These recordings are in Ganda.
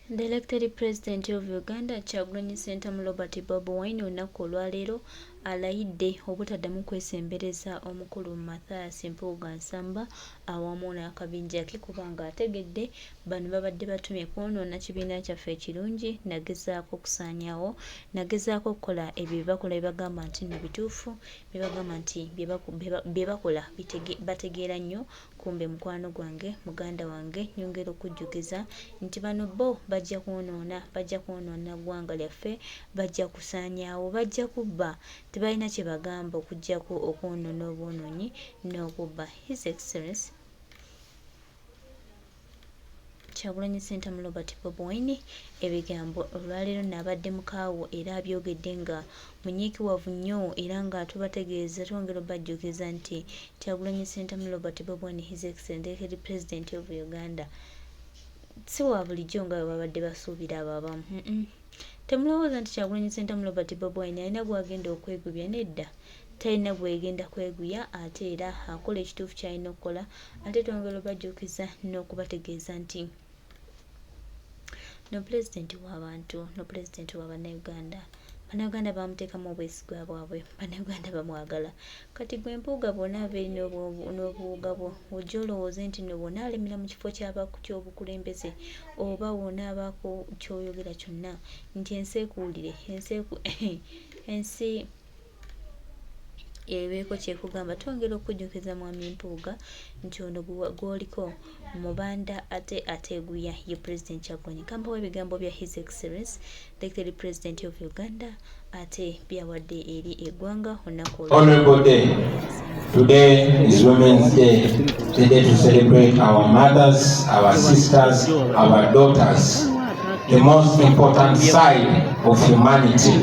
The elected president of Uganda, Kyagulanyi Ssentamu Robert Bobi Wine, olunaku olwaleero alayidde obutaddamu kwesembereza omukulu Mathias Mpuga Nsamba awamu n'akabinja ke kubanga ategedde bano babadde batumye kwonoona kibiina kyaffe ekirungi, nagezaako okusaanyaawo, nagezaako okukola ebyo byebakola bye bagamba nti nno bituufu, bye bagamba nti bye bakola bategeera nnyo, kumbe mukwano gwange, muganda wange, nyongera okujjukiza nti bano bo bajja kwonoona ggwanga lyaffe, bajja kusaanyaawo, bajja kubba, tebalina kye bagamba okuggyako okwonoona obwonoonyi n'okubba. His Excellency Kyagulanyi Ssentamu Robert Bobi Wine ebigambo olwaleero n'abadde mukaawo era abyogedde nga munyiikiwavu nnyo era nga tubategeeza twongera obajjukiza nti Kyagulanyi Ssentamu Robert Bobi Wine, His Excellency the President of Uganda, si wa bulijjo nga bwe babadde basuubira abo abamu. Temulowooza nti Kyagulanyi Ssentamu Robert Bobi Wine alina gw'agenda okwegubya, nedda, talina gwegenda kweguya, ate era akola ekituufu ky'alina okukola. Ate twongera obajjukiza n'okubategeeza nti no pulezidenti w'abantu, no pulezidenti w'Abannayuganda. Bannayuganda bamuteekamu obwesigwa bwabwe, Bannayuganda bamwagala. Kati gwe Mpuuga bw'onaaba eri n'obuwuga bwo, ojja olowooze nti no bw'onaalemera mu kifo ky'obukulembeze oba bw'onaabaako ky'oyogera kyonna nti ensi ekuwulire, ensi ebeeko kyekugamba. Twongera okujjukiza mwami Mpuuga nti ono gw'oliko mubanda ate ateeguya ye President Kyagulanyi. Kambawo ebigambo bya His Excellency the President of Uganda ate byawadde eri eggwanga olunaku Honorable Day. Today is Women's Day, the day to celebrate our mothers, our sisters, our daughters, the most important side of humanity.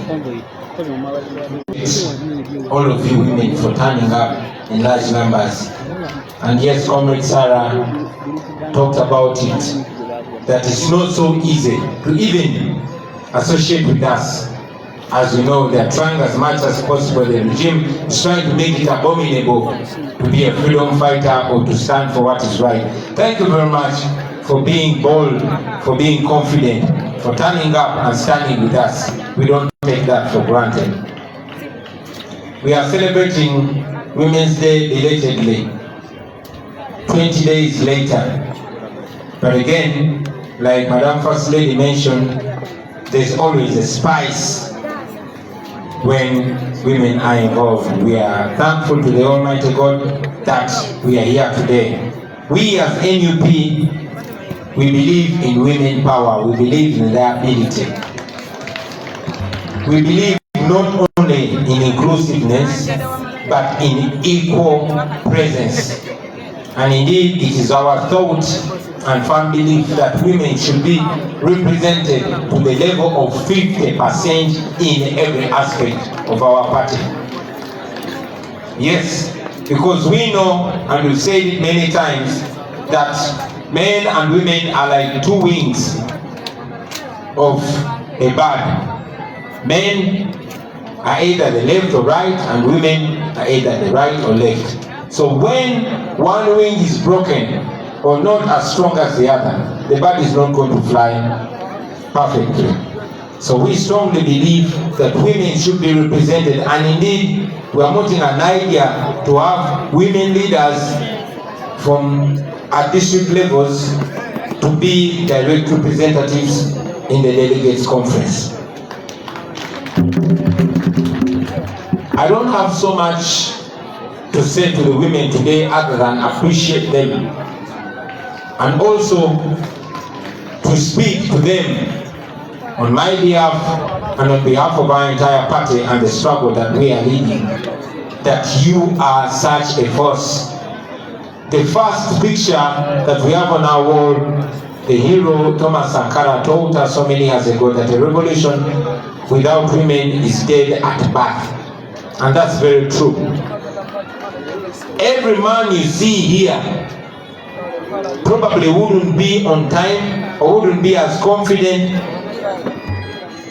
All of you women for turning up in large numbers. And yes, Comrade Sarah talked about it, that it's not so easy to even associate with us. As you know, they are trying as much as possible. The regime is trying to make it abominable to be a freedom fighter or to stand for what is right. Thank you very much for being bold, for being confident, for turning up and standing with us. We don't take that for granted. We are celebrating Women's Day belatedly, 20 days later. But again, like Madam First Lady mentioned, there's always a spice when women are involved. We are thankful to the Almighty God that we are here today. We as NUP, we believe in women power. We believe in their ability. We believe not only in inclusiveness, but in equal presence. And indeed, it is our thought and firm belief that women should be represented to the level of 50% in every aspect of our party. Yes, because we know, and we've said it many times, that men and women are like two wings of a bird. Men are either the left or right, and women are either the right or left. So when one wing is broken or not as strong as the other, the bird is not going to fly perfectly. So we strongly believe that women should be represented, and indeed we are mounting an idea to have women leaders from at district levels to be direct representatives in the delegates conference. I don't have so much to say to the women today other than appreciate them, and also to speak to them on my behalf and on behalf of our entire party and the struggle that we are leading, that you are such a force. The first picture that we have on our wall, the hero Thomas Sankara told us so many years ago that a revolution without women is dead at birth. And that's very true. Every man you see here probably wouldn't be on time or wouldn't be as confident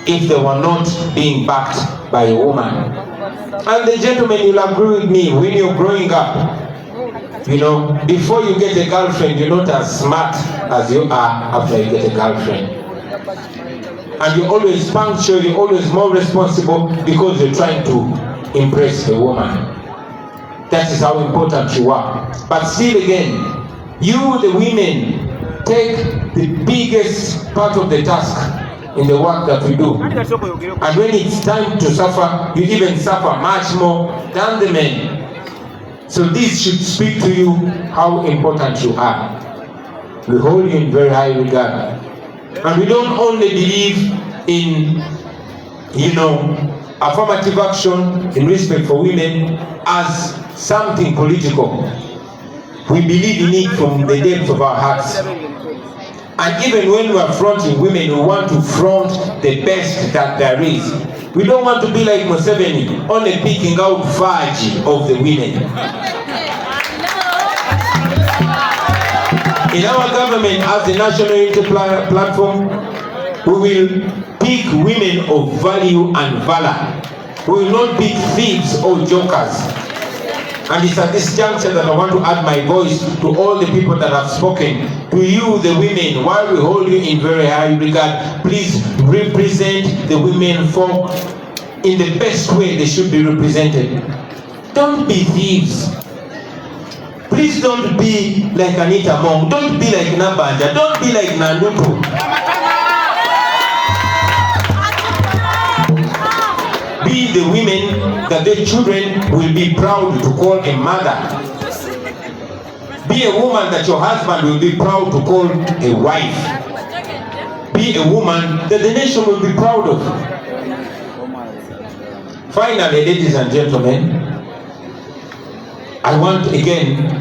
if they were not being backed by a woman. And the gentlemen, you'll agree with me, when you're growing up, you know, before you get a girlfriend, you're not as smart as you are after you get a girlfriend. And you're always punctual, you're always more responsible because you're trying to impress the woman. That is how important you are. But still again, you, the women, take the biggest part of the task in the work that we do. And when it's time to suffer, you even suffer much more than the men. So this should speak to you how important you are. We hold you in very high regard. And we don't only believe in, affirmative action in respect for women as something political. We believe in it from the depths of our hearts. And even when we are fronting women, we want to front the best that there is. We don't want to be like Museveni, only picking out fudge of the women. In our government, as the National Unity Platform, we will pick women of value and valor. We will not pick thieves or jokers. And it's at this juncture that I want to add my voice to all the people that have spoken. To you, the women, while we hold you in very high regard, please represent the women folk in the best way they should be represented. Don't be thieves. Please don't be like Anita Mong. Don't be like Nabanja. Don't be like Nandutu. Be the women that their children will be proud to call a mother. Be a woman that your husband will be proud to call a wife. Be a woman that the nation will be proud of. Finally, ladies and gentlemen, I want again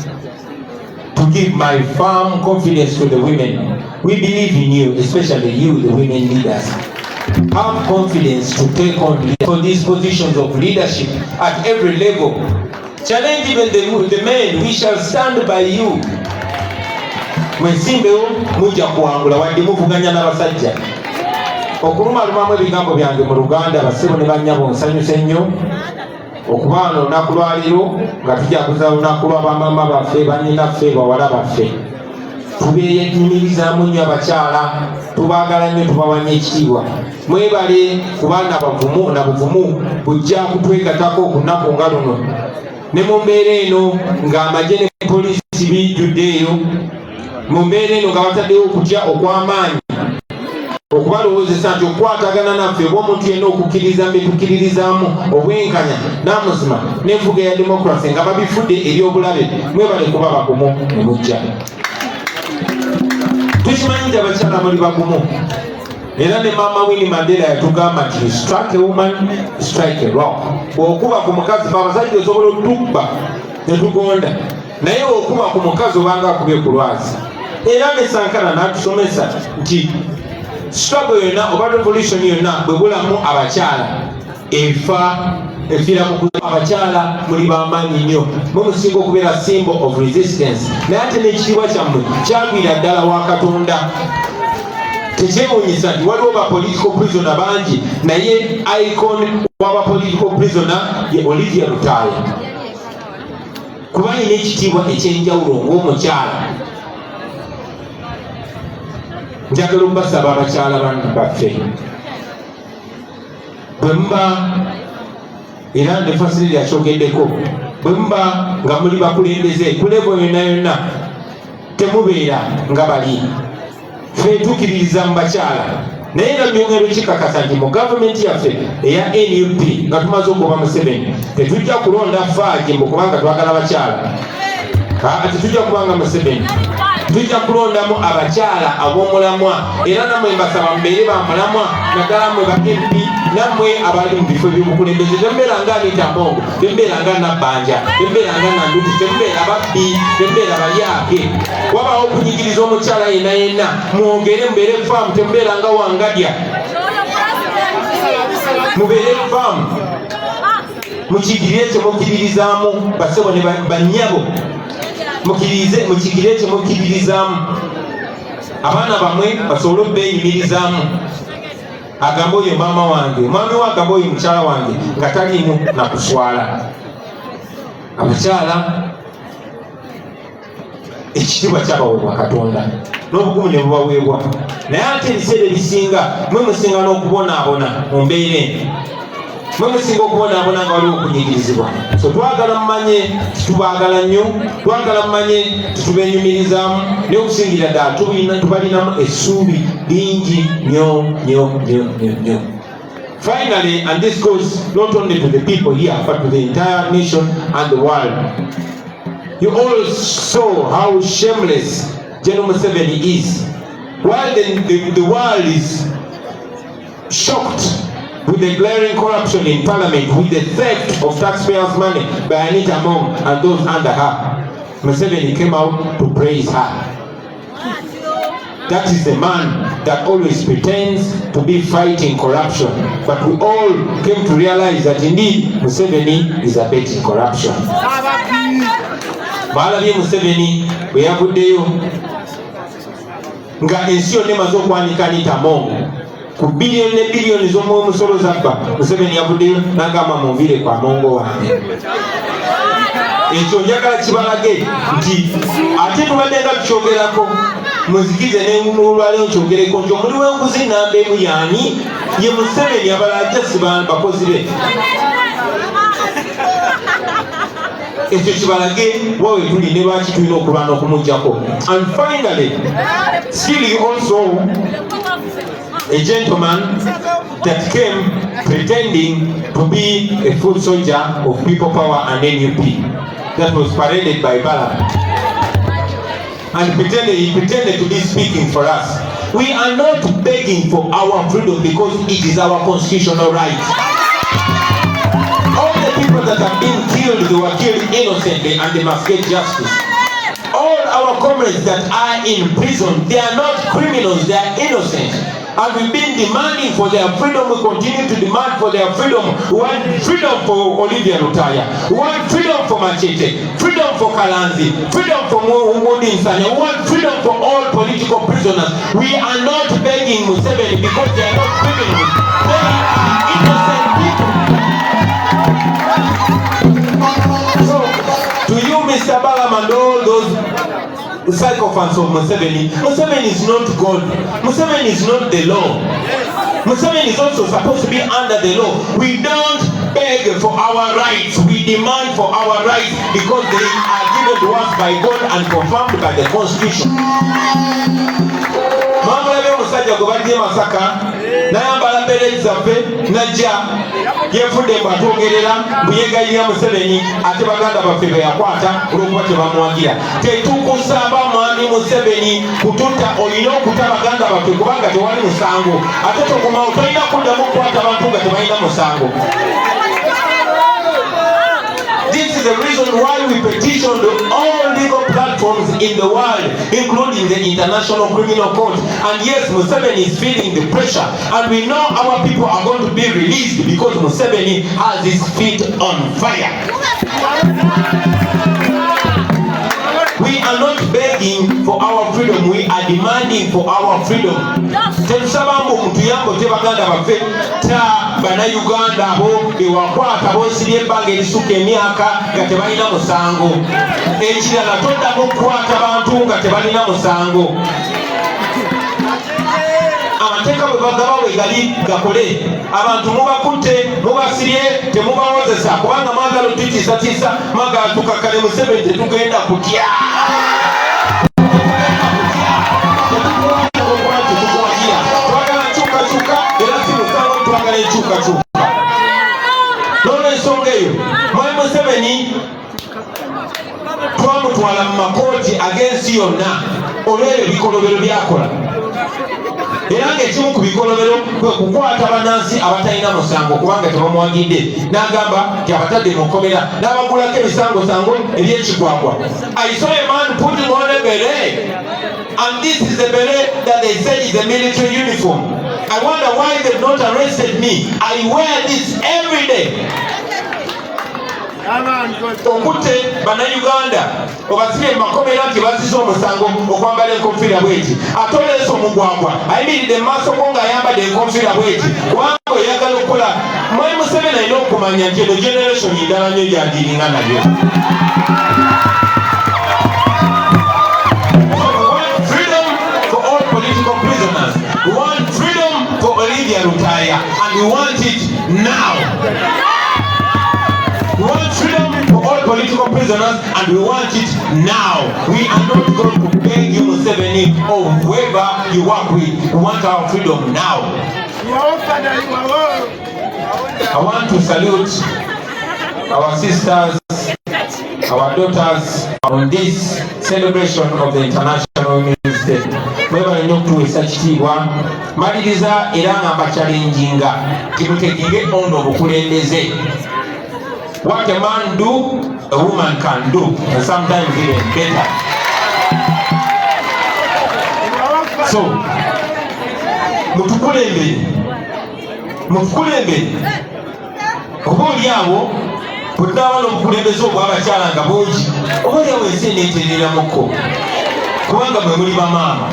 to give my firm confidence to the women. We believe in you, especially you, the women leaders. Have confidence to take on these positions of leadership at every level. Challenge even the men. We shall stand by you. Mwesimbewo muja kuangula wadi muvuganya n'abasajja. Okuluma lumamu ebigambo byange mu Luganda basibo ne bannyabo nsanyuse nnyo. Okubaana olunaku lwaliro nga tujaguza olunaku lw'abamama baffe, bannyinaffe, bawala baffe. Tubeeyimirizaamu nnyo abakyala, tubaagala nnyo, tubawanya ekitiibwa. Mwebale kubaana bavumu na buvumu bujja kutwegatako ku nnaku nga luno. Ne mu mbeera eno ng'amagye ne poliisi bijjuddeeyo, mu mbeera eno nga bataddewo okutya okw'amaanyi okubalowoozesa nti okukwatagana naffe bw'omuntu yenna okukkiriza mbetukkiririzaamu obwenkanya n'amazima n'enfuga ya demokrasi nga babifudde eri obulabe. Mwebale kuba bagumu ne mujja. Tukimanyi nti abakyala muli bagumu. Era ne Mama Winnie Mandela yatugamba nti strike a woman, strike a rock. Bw'okuba ku mukazi abasajja osobola otubba ne tugonda, naye okuba ku mukazi obanga akubye ku lwazi. Era ne Sankara n'atusomesa nti struggle yonna oba revolution yonna bwe bulamu abakyala efiira mu kuza. Abakyala muli b'amaanyi nnyo, mumusinga okubeera symbol of resistance. Naye ate n'ekitiibwa kyammwe kyagwira ddala wa Katonda. Tekyewuunyisa nti waliwo ba political prisoner bangi, naye icon w'aba political prisoner ye Olivia Lutaaya. Kuba nina ekitiibwa ekyenjawulo ng'omukyala. Njagala okubasaba abakyala baffe, bwe muba, era ne Facility yakyogeddeko, bwe muba nga muli bakulembeze ku level yonna yonna, temubeera nga bali. Ffe tukkiririza mu bakyala, naye nga byongero kikakasa nti mu gavumenti yaffe eya NUP nga tumaze okuba Museveni tetujja kulonda faaje mbu kubanga twagala bakyala. Tetujja kubanga Museveni, tujja kulondamu abakyala ab'omulamwa. Era nammwe mbasaba mubeere ba mulamwa, naddala mmwe ba MP, nammwe abali mu bifo by'obukulembeze. Tembeera nga Anita Mong, tembeera nga Nabbanja, tembeera nga Nandutu, tembeera babbi, tembeera balyake. Wabaawo okunyigiriza omukyala yenna yenna, mwongere mubeere faamu, tembeera nga Wangadya. Mubeere faamu, mukigirire kye mukkiririzaamu basebo ne bannyabo. Mukigire kye mukkiririzaamu. Abaana bamwe basobole obeeyimirizaamu. Agamba oyo maama wange, mwami we agamba oyo mukyala wange nga taliimu na kuswala. Abakyala ekitiibwa kyabaweebwa Katonda. n'obugumu ne bubaweebwa naye ate ebiseera ebisinga mwe musinga n'okubonaabona mu mbeera eno mwe musinga okubonaabona nga waliwo okunyigirizibwa. So twagala mumanye titubaagala nnyo, twagala mumanye titubenyumirizaamu naye okusingira ddala tubalinamu essuubi lingi nnyo nnyo nnyo nnyo nnyo. Finally, and this goes not only to the people here but to the entire nation and the world, you all saw how shameless General Museveni is. While the world is shocked with the glaring corruption in parliament, with the theft of taxpayers' money by Anita Among and those under her, Museveni came out to praise her. That is the man that always pretends to be fighting corruption. But we all came to realize that indeed Museveni is abetting corruption. Balabye Museveni bwe yavuddeyo nga ensi yonna emaze okwanika Anita Among ku biliyoni ne biliyoni z'omusolo zabba. Museveni yavuddeyo n'agamba munviire kwa Amongo wange. Ekyo njagala kibalage nti ate tubadde nga tukyogerako muzikize n'olwaleero nkyogereko nti omulimu w'enguzi namba emu yaani ye Museveni, abalala just bakozi be. Ekyo kibalage wawe tuli ne lwaki tulina okulwana okumugyako. And finally, still you also a gentleman that came pretending to be a foot soldier of People Power and NUP that was paraded by Bala. And he pretended to be speaking for us. We are not begging for our freedom because it is our constitutional right. All the people that have been killed, they were killed innocently and they must get justice. All our comrades that are in prison, they are not criminals, they are innocent. And we've been demanding for their freedom. We continue to demand for their freedom. We want freedom for Olivia Lutaya. We want freedom for Machete. Freedom for Kalanzi. Freedom for Mudi Nsanya. We want freedom for all political prisoners. We are not begging Museveni because they are not criminals. They are innocent people. So, to you, Mr. Balam, and all those sycophants of Museveni, Museveni is not God. Museveni is not the law. Museveni is also supposed to be under the law. We don't beg for our rights. We demand for our rights because they are given to us by God and confirmed by the Constitution. Mamulabe omusajja gwe badde Masaka n'ayambala beret zaffe n'ajja yefudde mbatogerera buyegayira Museveni ate baganda baffe be yakwata olw'okuba tebamuwagira. Tetukusaba mwami Museveni kututta, olina okuta baganda baffe kubanga tewali musango. Ate tokomawo tolina kuddamu okukwata abantu nga tebalina musango. This is the reason why we petitioned all legal platforms in the world, including the International Criminal Court. And yes, Museveni is feeling the pressure. And we know our people are going to be released because Museveni has his feet on fire. We are not begging for our freedom, we are demanding for our freedom. Tetusabambu mutuyambo tebaganda baffe ta bannayuganda abo bewakwata bosibye ebbanga erisuka emyaka nga tebalina musango. Ekirala toddamu okukwata bantu nga tebalina musango. Amateeka bwe bagaba we gali gakole. Abantu mubakutte, mubasirye, temubawozesa kubanga mwagala otutiisatiisa, mwagala tukakkane Museveni tetugenda kutya. N'olw'ensonga eyo mwami Museveni twamutwala mu makooti ag'ensi yonna olw'ebyo ebikolobero byakola. Era ng'ekimu ku bikolobero kwe kukwata bannansi abatalina musango kubanga tebamuwagidde, n'agamba nti abatadde mu kkomera n'abagulako ebisangosango eby'ekigwagwa. I saw a man putting on a beret, and this is the beret that they said is a military uniform. I wonder why they've not arrested me. I wear this every day. Okutte bannayuganda obasibye makomera nti bazize omusango okwambala enkofiira bweti, ate oleesa omugwagwa ayimiridde mu maaso go ng'ayambadde enkofiira bweti kubanga oyagala okukola. Mwami Museveni alina okumanya nti eno generation ndala nnyo gy'agiringa nayo. We want freedom for Olivia Lutaya, and we want it now. We want freedom for all political prisoners, and we want it now. We are not going to beg you, Museveni, or whoever you work with. We want our freedom now. I want to salute our sisters, our daughters on this celebration of the International Women's Day. Mwebale nnyo okutuweesa kitiibwa. Maliriza era nga mbakyalenjinga timutekinge ono obukulembeze. What a man do, a woman can do, and sometimes even better. So, mutukulembere oba oliawo bwetunaba n'obukulembeze obw'abakyala nga bungi oba oliawo ensi eneetereramuko kubanga mwe muli bamaama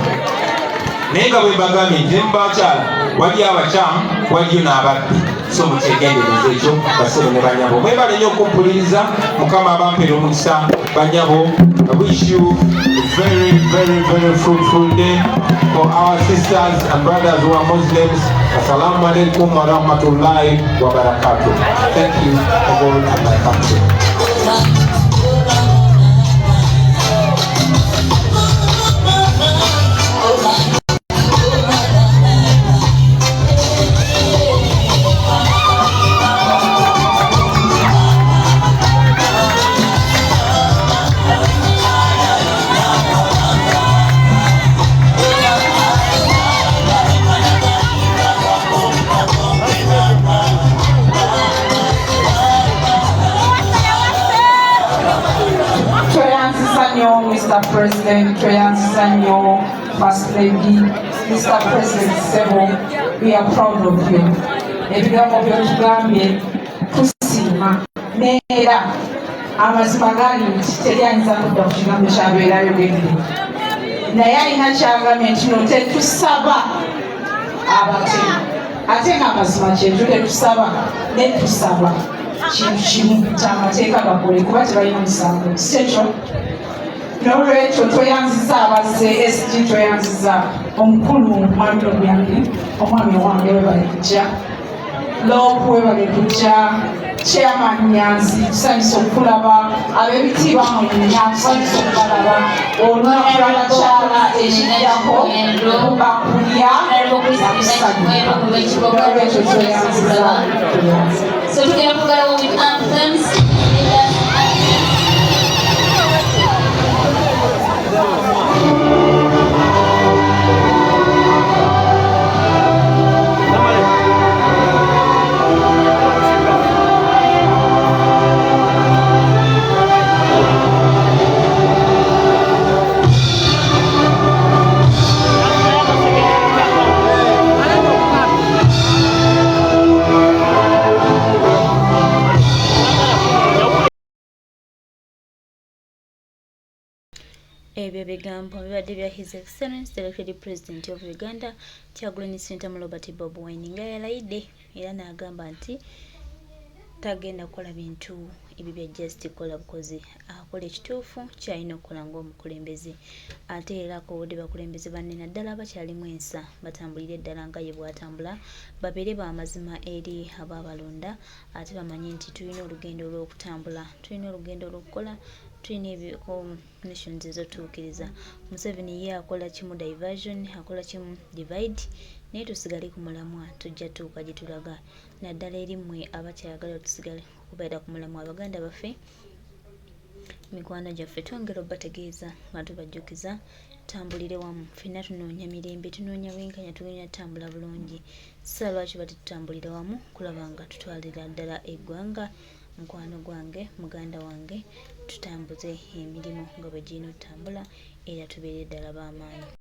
naye nga bwe mbagambye nti mubakyala waliyo abakyamu waliyo n'ababbi so mukyegendereza ekyo basebe ne banyabo mwebale nnyo okumpuliriza mukama abampeera omukisa banyabo. I wish you a very, very, very fruitful day. For our sisters and brothers who are Muslims, Assalamu alaikum wa rahmatullahi wa barakatuh. Thank you for God and my country. Mr. President, Sanyo, First Lady, Mr. President Sebo, we are proud of you. Ebigambo by'otugambye tusiima neera amazima gali nti teriyinza kudda ku kigambo ky'abeera ayogedde naye alina kyagambye nti no tetusaba abatemu ate nga amazima kyentu tetusaba ne tusaba kintu kimu kyamateeka gakole kuba tebalina musango kikyekyo. N'olwekyo tweyanziza abazze SG, tweyanziza omukulu omwami Lobyange, omwami owange webale kujja, Loopu webale kujja, Chairman Nyanzi tusanyusa okulaba, ab'ebitiibwa mwenna tusanyusa okubalaba, olunaku lw'abakyala ekiddako okubakulya nakusanyuka. N'olwekyo tweyanziza. So tugenda kugalawo with anthems. Ebyo bigambo bibadde bya His Excellency the Elected President of Uganda Kyagulanyi Ssentamu Robert Bobi Wine nga yalayidde era n'agamba nti tagenda kukola bintu ebyo bya just kola bukozi akola ekituufu kyalina okukola ng'omukulembeze ate era akobodde bakulembeze banne naddala abakyalimu ensa batambulire eddala nga ye bw'atambula babeere b'amazima eri abaabalonda ate bamanye nti tulina olugendo olw'okutambula tulina olugendo olw'okukola tulina nations ezotuukiriza. Museveni ye akola kimu diversion akola kimu divide naye tusigale ku mulamwa tujja tuuka gye tulaga naddala eri mmwe abakyayagala tusigale okubeera ku mulamwa abaganda baffe mikwano gyaffe twongera obategeeza nga tubajjukiza tambulire wamu ffenna tunoonya mirembe tunoonya bwenkanya tunoonya tambula bulungi sisa lwaki batutambulira wamu kulaba nga tutwalira ddala eggwanga mukwano gwange muganda wange tutambuze emirimu nga bwe girina otutambula era tubeere ddala b'amaanyi.